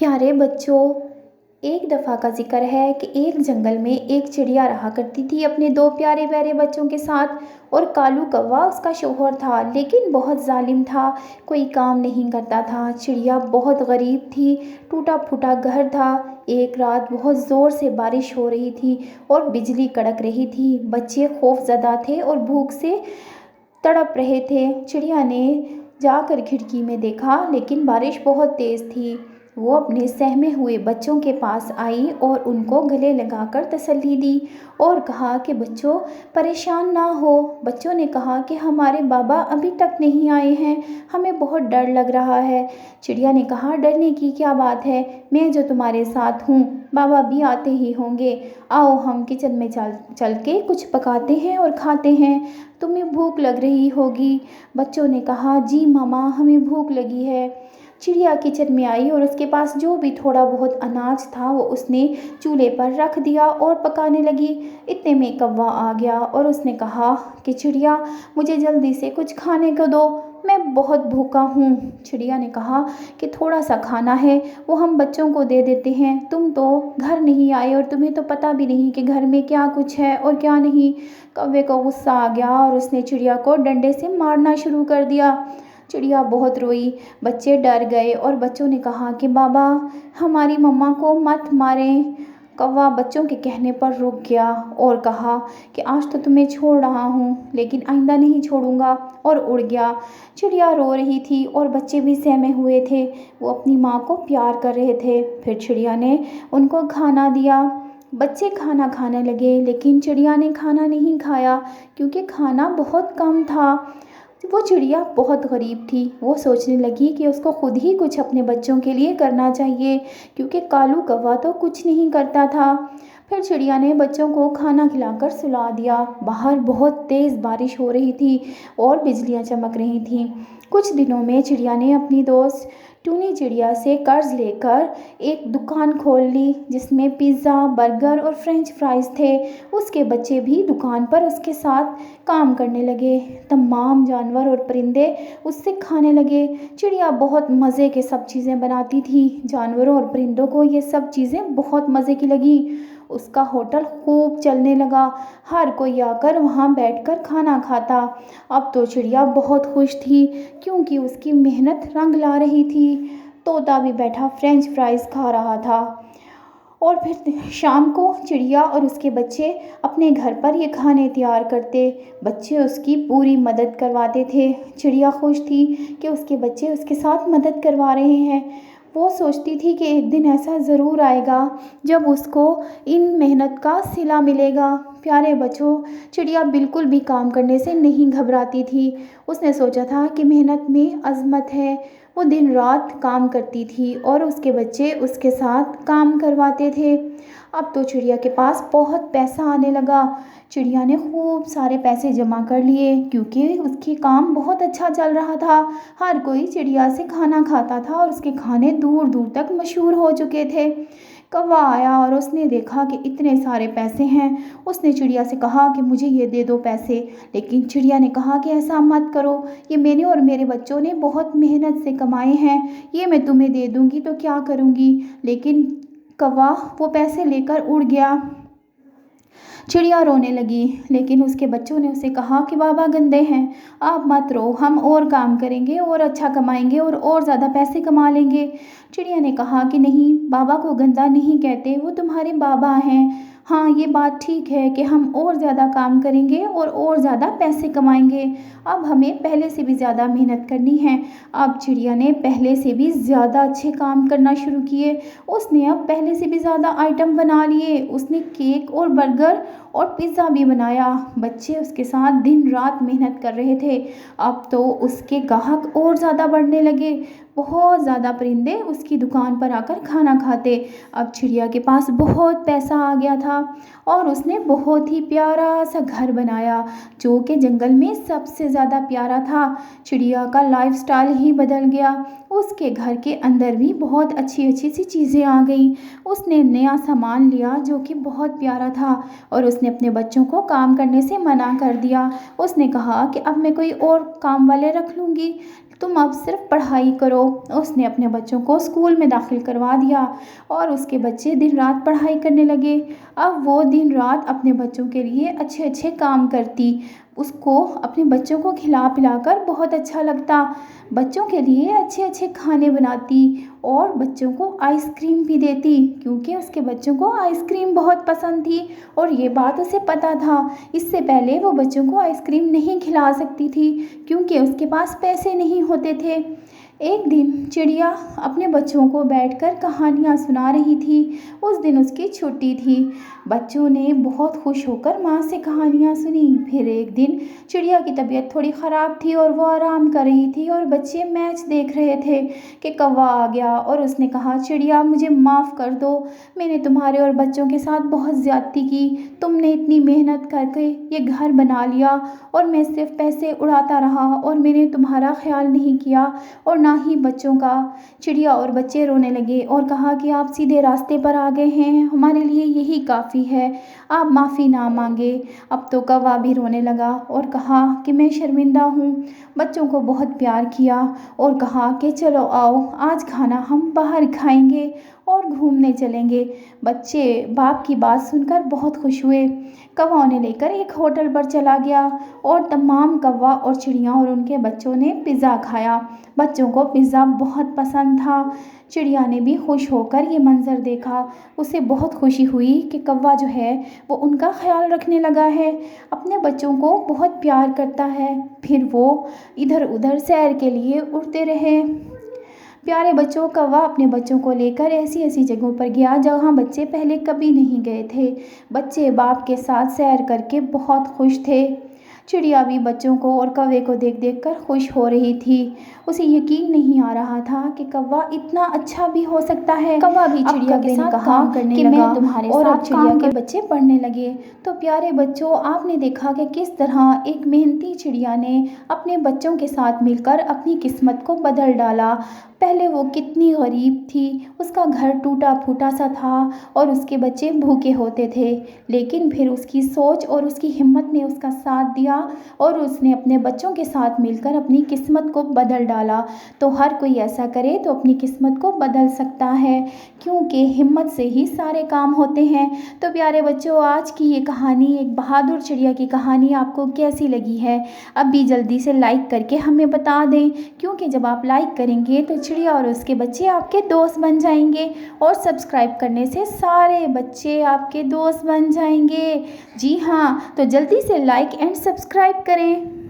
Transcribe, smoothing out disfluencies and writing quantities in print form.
प्यारे बच्चों, एक दफ़ा का ज़िक्र है कि एक जंगल में एक चिड़िया रहा करती थी अपने दो प्यारे प्यारे बच्चों के साथ। और कालू कौवा उसका शौहर था, लेकिन बहुत जालिम था। कोई काम नहीं करता था। चिड़िया बहुत गरीब थी, टूटा फूटा घर था। एक रात बहुत ज़ोर से बारिश हो रही थी और बिजली कड़क रही थी। बच्चे खौफज़दा थे और भूख से तड़प रहे थे। चिड़िया ने जाकर खिड़की में देखा, लेकिन बारिश बहुत तेज़ थी। वो अपने सहमे हुए बच्चों के पास आई और उनको गले लगाकर तसल्ली दी और कहा कि बच्चों, परेशान ना हो। बच्चों ने कहा कि हमारे बाबा अभी तक नहीं आए हैं, हमें बहुत डर लग रहा है। चिड़िया ने कहा, डरने की क्या बात है, मैं जो तुम्हारे साथ हूँ, बाबा भी आते ही होंगे। आओ हम किचन में चल चल के कुछ पकाते हैं और खाते हैं। तुम्हें भूख लग रही होगी। बच्चों ने कहा, जी मामा, हमें भूख लगी है। चिड़िया किचन में आई और उसके पास जो भी थोड़ा बहुत अनाज था वो उसने चूल्हे पर रख दिया और पकाने लगी। इतने में कौवा आ गया और उसने कहा कि चिड़िया, मुझे जल्दी से कुछ खाने को दो, मैं बहुत भूखा हूँ। चिड़िया ने कहा कि थोड़ा सा खाना है, वो हम बच्चों को दे देते हैं। तुम तो घर नहीं आए और तुम्हें तो पता भी नहीं कि घर में क्या कुछ है और क्या नहीं। कौवे को गुस्सा आ गया और उसने चिड़िया को डंडे से मारना शुरू कर दिया। चिड़िया बहुत रोई। बच्चे डर गए और बच्चों ने कहा कि बाबा, हमारी मम्मा को मत मारें। कौवा बच्चों के कहने पर रुक गया और कहा कि आज तो तुम्हें छोड़ रहा हूँ, लेकिन आइंदा नहीं छोड़ूंगा, और उड़ गया। चिड़िया रो रही थी और बच्चे भी सहमे हुए थे। वो अपनी माँ को प्यार कर रहे थे। फिर चिड़िया ने उनको खाना दिया। बच्चे खाना खाने लगे, लेकिन चिड़िया ने खाना नहीं खाया क्योंकि खाना बहुत कम था। वो चिड़िया बहुत गरीब थी। वो सोचने लगी कि उसको खुद ही कुछ अपने बच्चों के लिए करना चाहिए, क्योंकि कालू कौवा तो कुछ नहीं करता था। फिर चिड़िया ने बच्चों को खाना खिलाकर सुला दिया। बाहर बहुत तेज़ बारिश हो रही थी और बिजलियां चमक रही थीं। कुछ दिनों में चिड़िया ने अपनी दोस्त टूनी चिड़िया से कर्ज लेकर एक दुकान खोल ली, जिसमें पिज़्ज़ा, बर्गर और फ्रेंच फ्राइज़ थे। उसके बच्चे भी दुकान पर उसके साथ काम करने लगे। तमाम जानवर और परिंदे उससे खाने लगे। चिड़िया बहुत मज़े के सब चीज़ें बनाती थी। जानवरों और परिंदों को ये सब चीज़ें बहुत मज़े की लगी। उसका होटल खूब चलने लगा। हर कोई आकर वहाँ बैठकर खाना खाता। अब तो चिड़िया बहुत खुश थी, क्योंकि उसकी मेहनत रंग ला रही थी। तोता भी बैठा फ्रेंच फ्राइज़ खा रहा था। और फिर शाम को चिड़िया और उसके बच्चे अपने घर पर ये खाने तैयार करते। बच्चे उसकी पूरी मदद करवाते थे। चिड़िया खुश थी कि उसके बच्चे उसके साथ मदद करवा रहे हैं। वो सोचती थी कि एक दिन ऐसा ज़रूर आएगा जब उसको इन मेहनत का सिला मिलेगा। प्यारे बच्चों, चिड़िया बिल्कुल भी काम करने से नहीं घबराती थी। उसने सोचा था कि मेहनत में अज़मत है। वो दिन रात काम करती थी और उसके बच्चे उसके साथ काम करवाते थे। अब तो चिड़िया के पास बहुत पैसा आने लगा। चिड़िया ने खूब सारे पैसे जमा कर लिए, क्योंकि उसकी काम बहुत अच्छा चल रहा था। हर कोई चिड़िया से खाना खाता था और उसके खाने दूर दूर तक मशहूर हो चुके थे। कौवा आया और उसने देखा कि इतने सारे पैसे हैं। उसने चिड़िया से कहा कि मुझे ये दे दो पैसे। लेकिन चिड़िया ने कहा कि ऐसा मत करो, ये मैंने और मेरे बच्चों ने बहुत मेहनत से कमाए हैं, ये मैं तुम्हें दे दूंगी तो क्या करूंगी। लेकिन कौवा वो पैसे लेकर उड़ गया। चिड़िया रोने लगी, लेकिन उसके बच्चों ने उसे कहा कि बाबा गंदे हैं, आप मत रो, हम और काम करेंगे और अच्छा कमाएंगे और ज़्यादा पैसे कमा लेंगे। चिड़िया ने कहा कि नहीं, बाबा को गंदा नहीं कहते, वो तुम्हारे बाबा हैं। हाँ, ये बात ठीक है कि हम और ज़्यादा काम करेंगे और ज़्यादा पैसे कमाएंगे। अब हमें पहले से भी ज़्यादा मेहनत करनी है। अब चिड़िया ने पहले से भी ज़्यादा अच्छे काम करना शुरू किए। उसने अब पहले से भी ज़्यादा आइटम बना लिए। उसने केक और बर्गर और पिज़्ज़ा भी बनाया। बच्चे उसके साथ दिन रात मेहनत कर रहे थे। अब तो उसके ग्राहक और ज़्यादा बढ़ने लगे। बहुत ज़्यादा परिंदे उसकी दुकान पर आकर खाना खाते। अब चिड़िया के पास बहुत पैसा आ गया था और उसने बहुत ही प्यारा सा घर बनाया, जो कि जंगल में सबसे ज़्यादा प्यारा था। चिड़िया का लाइफस्टाइल ही बदल गया। उसके घर के अंदर भी बहुत अच्छी अच्छी सी चीज़ें आ गई। उसने नया सामान लिया जो कि बहुत प्यारा था, और उसने अपने बच्चों को काम करने से मना कर दिया। उसने कहा कि अब मैं कोई और काम वाले रख लूँगी। तुम अब सिर्फ पढ़ाई करो। उसने अपने बच्चों को स्कूल में दाखिल करवा दिया और उसके बच्चे दिन रात पढ़ाई करने लगे। अब वो दिन रात अपने बच्चों के लिए अच्छे अच्छे काम करती। उसको अपने बच्चों को खिला पिलाकर बहुत अच्छा लगता। बच्चों के लिए अच्छे अच्छे खाने बनाती और बच्चों को आइसक्रीम भी देती, क्योंकि उसके बच्चों को आइसक्रीम बहुत पसंद थी और ये बात उसे पता था। इससे पहले वो बच्चों को आइसक्रीम नहीं खिला सकती थी, क्योंकि उसके पास पैसे नहीं होते थे। एक दिन चिड़िया अपने बच्चों को बैठकर कहानियाँ सुना रही थी। उस दिन उसकी छुट्टी थी। बच्चों ने बहुत खुश होकर माँ से कहानियाँ सुनी। फिर एक दिन चिड़िया की तबीयत थोड़ी ख़राब थी और वो आराम कर रही थी और बच्चे मैच देख रहे थे कि कौवा आ गया और उसने कहा, चिड़िया मुझे माफ़ कर दो, मैंने तुम्हारे और बच्चों के साथ बहुत ज़्यादती की। तुमने इतनी मेहनत करके ये घर बना लिया और मैं सिर्फ पैसे उड़ाता रहा और मैंने तुम्हारा ख्याल नहीं किया और ना ही बच्चों का। चिड़िया और बच्चे रोने लगे और कहा कि आप सीधे रास्ते पर आ गए हैं, हमारे लिए यही काफ़ी है, आप माफ़ी ना मांगे। अब तो कौवा भी रोने लगा और कहा कि मैं शर्मिंदा हूँ। बच्चों को बहुत प्यार किया और कहा कि चलो आओ, आज खाना हम बाहर खाएंगे और घूमने चलेंगे। बच्चे बाप की बात सुनकर बहुत खुश हुए। कौवा उन्हें लेकर एक होटल पर चला गया और तमाम कौवा और चिड़िया और उनके बच्चों ने पिज़्ज़ा खाया। बच्चों को पिज़्ज़ा बहुत पसंद था। चिड़िया ने भी खुश होकर ये मंज़र देखा। उसे बहुत खुशी हुई कि कौवा जो है वो उनका ख्याल रखने लगा है, अपने बच्चों को बहुत प्यार करता है। फिर वो इधर उधर सैर के लिए उड़ते रहे। प्यारे बच्चों, कौवा अपने बच्चों को लेकर ऐसी ऐसी जगहों पर गया जहाँ बच्चे पहले कभी नहीं गए थे। बच्चे बाप के साथ सैर करके बहुत खुश थे। चिड़िया भी बच्चों को और कौवे को देख देख कर खुश हो रही थी। उसे यकीन नहीं आ रहा था कि कौवा इतना अच्छा भी हो सकता है। कौवा भी चिड़िया के साथ काम करने लगा मैं तुम्हारे और अब चिड़िया के बच्चे पढ़ने लगे। तो प्यारे बच्चों, आपने देखा कि किस तरह एक मेहनती चिड़िया ने अपने बच्चों के साथ मिलकर अपनी किस्मत को बदल डाला। पहले वो कितनी गरीब थी, उसका घर टूटा फूटा सा था और उसके बच्चे भूखे होते थे, लेकिन फिर उसकी सोच और उसकी हिम्मत ने उसका साथ दिया और उसने अपने बच्चों के साथ मिलकर अपनी किस्मत को बदल डाला। तो हर कोई ऐसा करे तो अपनी किस्मत को बदल सकता है, क्योंकि हिम्मत से ही सारे काम होते हैं। तो प्यारे बच्चों, आज की ये कहानी, एक बहादुर चिड़िया की कहानी, आपको कैसी लगी है? अभी जल्दी से लाइक करके हमें बता दें, क्योंकि जब आप लाइक करेंगे तो चिड़िया और उसके बच्चे आपके दोस्त बन जाएंगे और सब्सक्राइब करने से सारे बच्चे आपके दोस्त बन जाएंगे। जी हाँ, तो जल्दी से लाइक एंड सब्सक्राइब करें।